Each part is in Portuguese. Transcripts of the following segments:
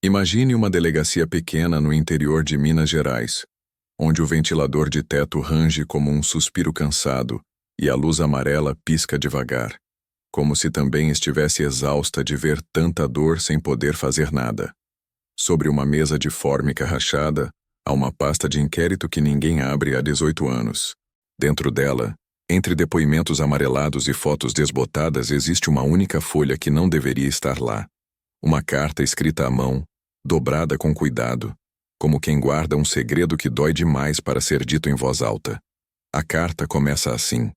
Imagine uma delegacia pequena no interior de Minas Gerais, onde o ventilador de teto range como um suspiro cansado e a luz amarela pisca devagar, como se também estivesse exausta de ver tanta dor sem poder fazer nada. Sobre uma mesa de fórmica rachada, há uma pasta de inquérito que ninguém abre há 18 anos. Dentro dela, entre depoimentos amarelados e fotos desbotadas, existe uma única folha que não deveria estar lá. Uma carta escrita à mão, dobrada com cuidado, como quem guarda um segredo que dói demais para ser dito em voz alta. A carta começa assim: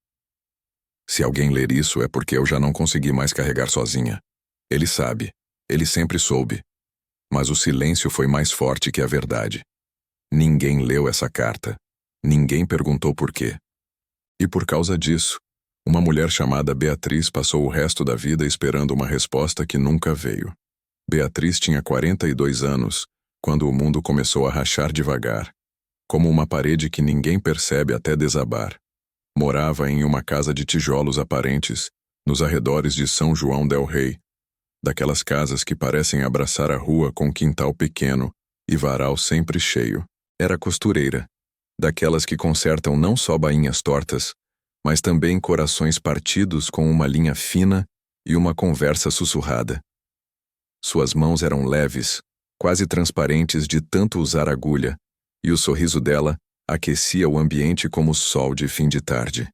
se alguém ler isso é porque eu já não consegui mais carregar sozinha. Ele sabe, ele sempre soube. Mas o silêncio foi mais forte que a verdade. Ninguém leu essa carta. Ninguém perguntou por quê. E por causa disso, uma mulher chamada Beatriz passou o resto da vida esperando uma resposta que nunca veio. Beatriz tinha 42 anos, quando o mundo começou a rachar devagar, como uma parede que ninguém percebe até desabar. Morava em uma casa de tijolos aparentes, nos arredores de São João del Rei, daquelas casas que parecem abraçar a rua com um quintal pequeno e varal sempre cheio. Era costureira, daquelas que consertam não só bainhas tortas, mas também corações partidos com uma linha fina e uma conversa sussurrada. Suas mãos eram leves, quase transparentes de tanto usar agulha, e o sorriso dela aquecia o ambiente como o sol de fim de tarde.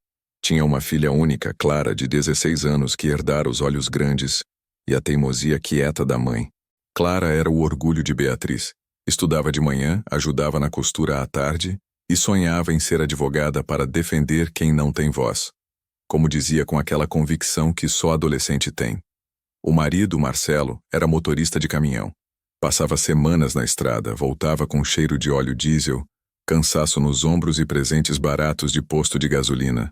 Tinha uma filha única, Clara, de 16 anos, que herdara os olhos grandes e a teimosia quieta da mãe. Clara era o orgulho de Beatriz. Estudava de manhã, ajudava na costura à tarde e sonhava em ser advogada para defender quem não tem voz. Como dizia com aquela convicção que só adolescente tem. O marido, Marcelo, era motorista de caminhão. Passava semanas na estrada, voltava com cheiro de óleo diesel, cansaço nos ombros e presentes baratos de posto de gasolina.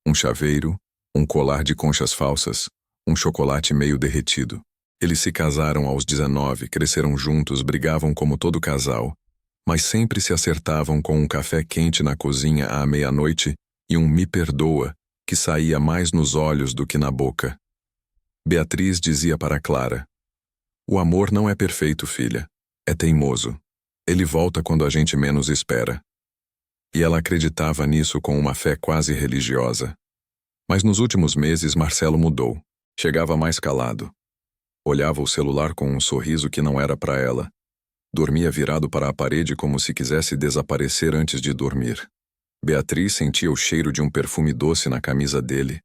Um chaveiro, um colar de conchas falsas, um chocolate meio derretido. Eles se casaram aos 19, cresceram juntos, brigavam como todo casal, mas sempre se acertavam com um café quente na cozinha à meia-noite e um me perdoa que saía mais nos olhos do que na boca. Beatriz dizia para Clara: o amor não é perfeito, filha. É teimoso. Ele volta quando a gente menos espera. E ela acreditava nisso com uma fé quase religiosa. Mas nos últimos meses Marcelo mudou. Chegava mais calado. Olhava o celular com um sorriso que não era para ela. Dormia virado para a parede como se quisesse desaparecer antes de dormir. Beatriz sentia o cheiro de um perfume doce na camisa dele.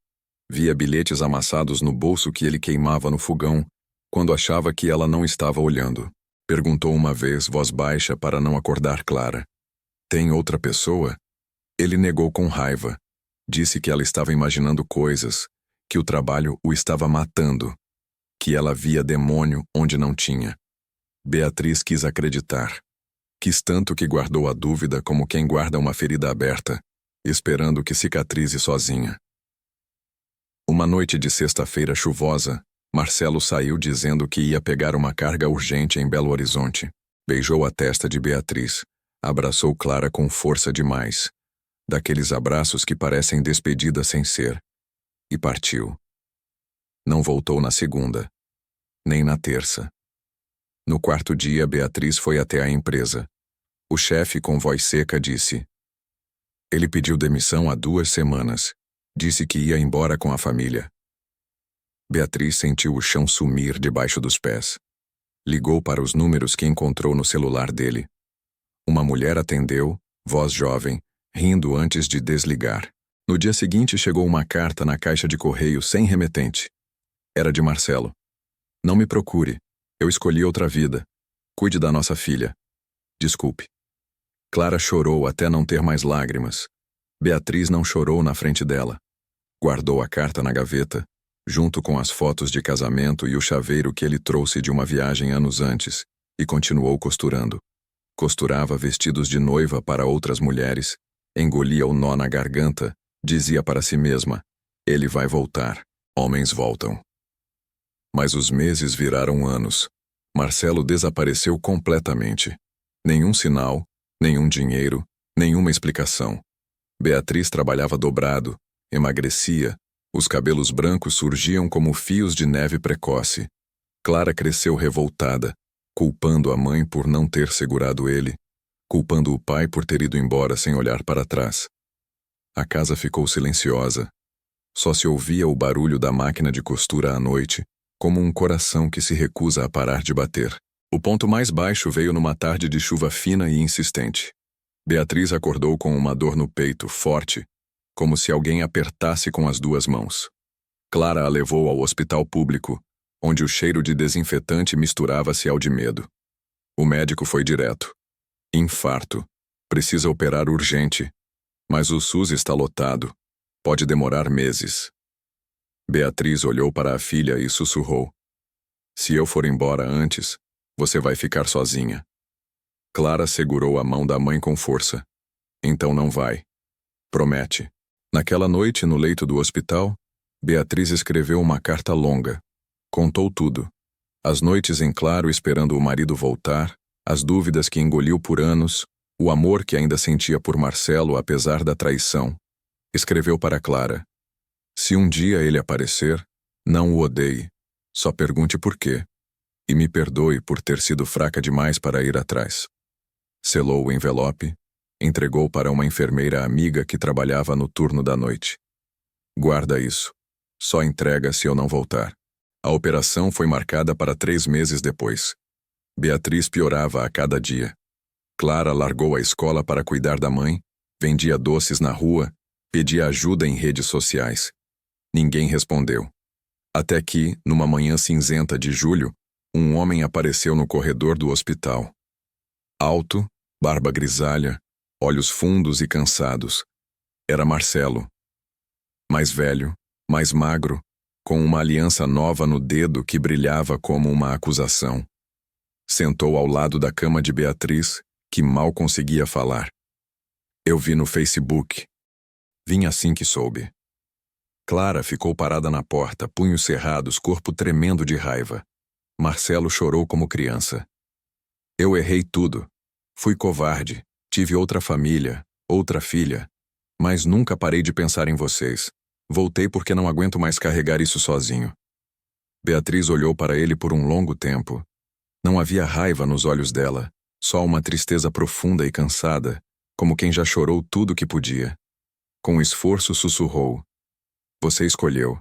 Via bilhetes amassados no bolso que ele queimava no fogão, quando achava que ela não estava olhando. Perguntou uma vez, voz baixa, para não acordar Clara: tem outra pessoa? Ele negou com raiva. Disse que ela estava imaginando coisas, que o trabalho o estava matando, que ela via demônio onde não tinha. Beatriz quis acreditar. Quis tanto que guardou a dúvida como quem guarda uma ferida aberta, esperando que cicatrize sozinha. Uma noite de sexta-feira chuvosa, Marcelo saiu dizendo que ia pegar uma carga urgente em Belo Horizonte. Beijou a testa de Beatriz, abraçou Clara com força demais, daqueles abraços que parecem despedida sem ser, e partiu. Não voltou na segunda, nem na terça. No quarto dia, Beatriz foi até a empresa. O chefe, com voz seca, disse: ele pediu demissão há 2 semanas. Disse que ia embora com a família. Beatriz sentiu o chão sumir debaixo dos pés. Ligou para os números que encontrou no celular dele. Uma mulher atendeu, voz jovem, rindo antes de desligar. No dia seguinte chegou uma carta na caixa de correio sem remetente. Era de Marcelo. Não me procure. Eu escolhi outra vida. Cuide da nossa filha. Desculpe. Clara chorou até não ter mais lágrimas. Beatriz não chorou na frente dela. Guardou a carta na gaveta, junto com as fotos de casamento e o chaveiro que ele trouxe de uma viagem anos antes, e continuou costurando. Costurava vestidos de noiva para outras mulheres, engolia o nó na garganta, dizia para si mesma: ele vai voltar, homens voltam. Mas os meses viraram anos. Marcelo desapareceu completamente. Nenhum sinal, nenhum dinheiro, nenhuma explicação. Beatriz trabalhava dobrado, emagrecia, os cabelos brancos surgiam como fios de neve precoce. Clara cresceu revoltada, culpando a mãe por não ter segurado ele, culpando o pai por ter ido embora sem olhar para trás. A casa ficou silenciosa. Só se ouvia o barulho da máquina de costura à noite, como um coração que se recusa a parar de bater. O ponto mais baixo veio numa tarde de chuva fina e insistente. Beatriz acordou com uma dor no peito, forte, como se alguém apertasse com as duas mãos. Clara a levou ao hospital público, onde o cheiro de desinfetante misturava-se ao de medo. O médico foi direto. Infarto. Precisa operar urgente. Mas o SUS está lotado. Pode demorar meses. Beatriz olhou para a filha e sussurrou: Se eu for embora antes, você vai ficar sozinha. Clara segurou a mão da mãe com força. Então não vai. Promete. Naquela noite, no leito do hospital, Beatriz escreveu uma carta longa. Contou tudo. As noites em claro esperando o marido voltar, as dúvidas que engoliu por anos, o amor que ainda sentia por Marcelo apesar da traição. Escreveu para Clara: Se um dia ele aparecer, não o odeie. Só pergunte por quê. E me perdoe por ter sido fraca demais para ir atrás. Selou o envelope, entregou para uma enfermeira amiga que trabalhava no turno da noite. Guarda isso. Só entrega se eu não voltar. A operação foi marcada para 3 meses depois. Beatriz piorava a cada dia. Clara largou a escola para cuidar da mãe, vendia doces na rua, pedia ajuda em redes sociais. Ninguém respondeu. Até que, numa manhã cinzenta de julho, um homem apareceu no corredor do hospital. Alto, barba grisalha, olhos fundos e cansados. Era Marcelo. Mais velho, mais magro, com uma aliança nova no dedo que brilhava como uma acusação. Sentou ao lado da cama de Beatriz, que mal conseguia falar. Eu vi no Facebook. Vim assim que soube. Clara ficou parada na porta, punhos cerrados, corpo tremendo de raiva. Marcelo chorou como criança. Eu errei tudo. Fui covarde. Tive outra família, outra filha. Mas nunca parei de pensar em vocês. Voltei porque não aguento mais carregar isso sozinho. Beatriz olhou para ele por um longo tempo. Não havia raiva nos olhos dela, só uma tristeza profunda e cansada, como quem já chorou tudo que podia. Com esforço sussurrou: Você escolheu.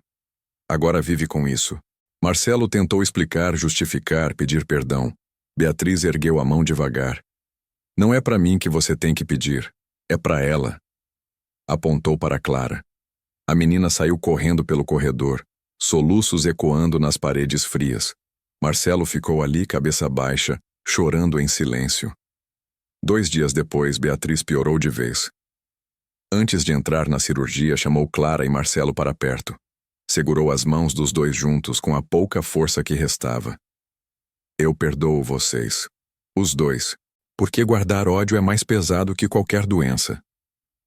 Agora vive com isso. Marcelo tentou explicar, justificar, pedir perdão. Beatriz ergueu a mão devagar. Não é para mim que você tem que pedir. É para ela. Apontou para Clara. A menina saiu correndo pelo corredor, soluços ecoando nas paredes frias. Marcelo ficou ali, cabeça baixa, chorando em silêncio. 2 dias depois, Beatriz piorou de vez. Antes de entrar na cirurgia, chamou Clara e Marcelo para perto. Segurou as mãos dos dois juntos com a pouca força que restava. Eu perdoo vocês. Os dois. Porque guardar ódio é mais pesado que qualquer doença.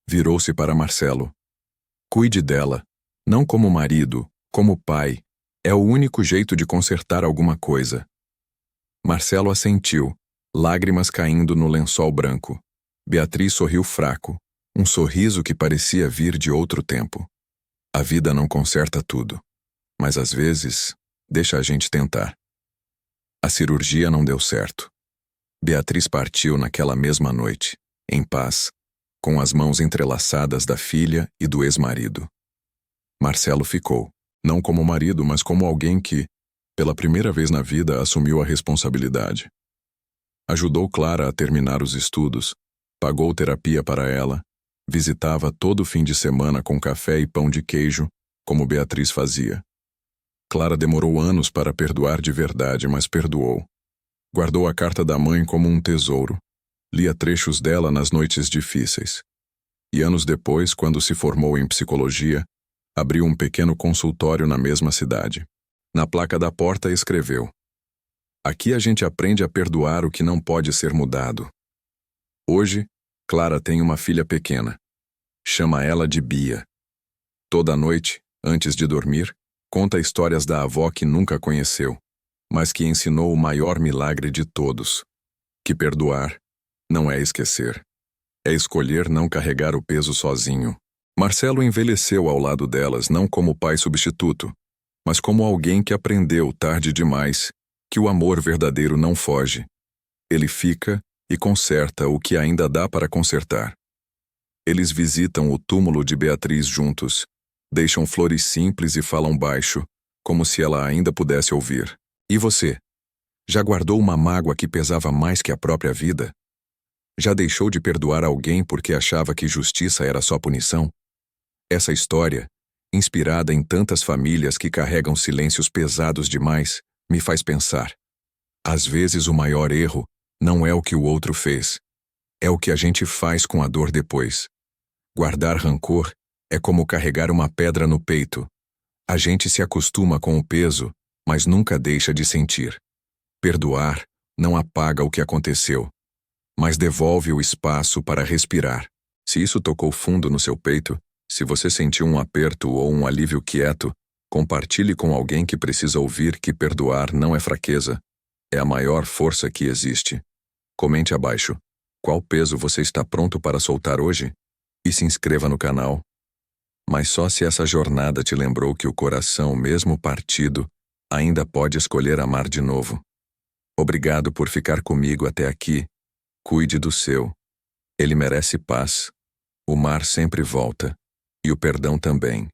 Virou-se para Marcelo. Cuide dela. Não como marido, como pai. É o único jeito de consertar alguma coisa. Marcelo assentiu, lágrimas caindo no lençol branco. Beatriz sorriu fraco, um sorriso que parecia vir de outro tempo. A vida não conserta tudo, mas às vezes deixa a gente tentar. A cirurgia não deu certo. Beatriz partiu naquela mesma noite, em paz, com as mãos entrelaçadas da filha e do ex-marido. Marcelo ficou, não como marido, mas como alguém que, pela primeira vez na vida, assumiu a responsabilidade. Ajudou Clara a terminar os estudos, pagou terapia para ela, visitava todo fim de semana com café e pão de queijo, como Beatriz fazia. Clara demorou anos para perdoar de verdade, mas perdoou. Guardou a carta da mãe como um tesouro. Lia trechos dela nas noites difíceis. E anos depois, quando se formou em psicologia, abriu um pequeno consultório na mesma cidade. Na placa da porta escreveu: Aqui a gente aprende a perdoar o que não pode ser mudado. Hoje, Clara tem uma filha pequena. Chama ela de Bia. Toda noite, antes de dormir, conta histórias da avó que nunca conheceu, mas que ensinou o maior milagre de todos: que perdoar não é esquecer. É escolher não carregar o peso sozinho. Marcelo envelheceu ao lado delas não como pai substituto, mas como alguém que aprendeu tarde demais que o amor verdadeiro não foge. Ele fica e conserta o que ainda dá para consertar. Eles visitam o túmulo de Beatriz juntos, deixam flores simples e falam baixo, como se ela ainda pudesse ouvir. E você? Já guardou uma mágoa que pesava mais que a própria vida? Já deixou de perdoar alguém porque achava que justiça era só punição? Essa história, inspirada em tantas famílias que carregam silêncios pesados demais, me faz pensar. Às vezes o maior erro não é o que o outro fez, é o que a gente faz com a dor depois. Guardar rancor é como carregar uma pedra no peito. A gente se acostuma com o peso, mas nunca deixa de sentir. Perdoar não apaga o que aconteceu, mas devolve o espaço para respirar. Se isso tocou fundo no seu peito, se você sentiu um aperto ou um alívio quieto, compartilhe com alguém que precisa ouvir que perdoar não é fraqueza, é a maior força que existe. Comente abaixo qual peso você está pronto para soltar hoje e se inscreva no canal. Mas só se essa jornada te lembrou que o coração, mesmo partido, ainda pode escolher amar de novo. Obrigado por ficar comigo até aqui. Cuide do seu. Ele merece paz. O mar sempre volta. E o perdão também.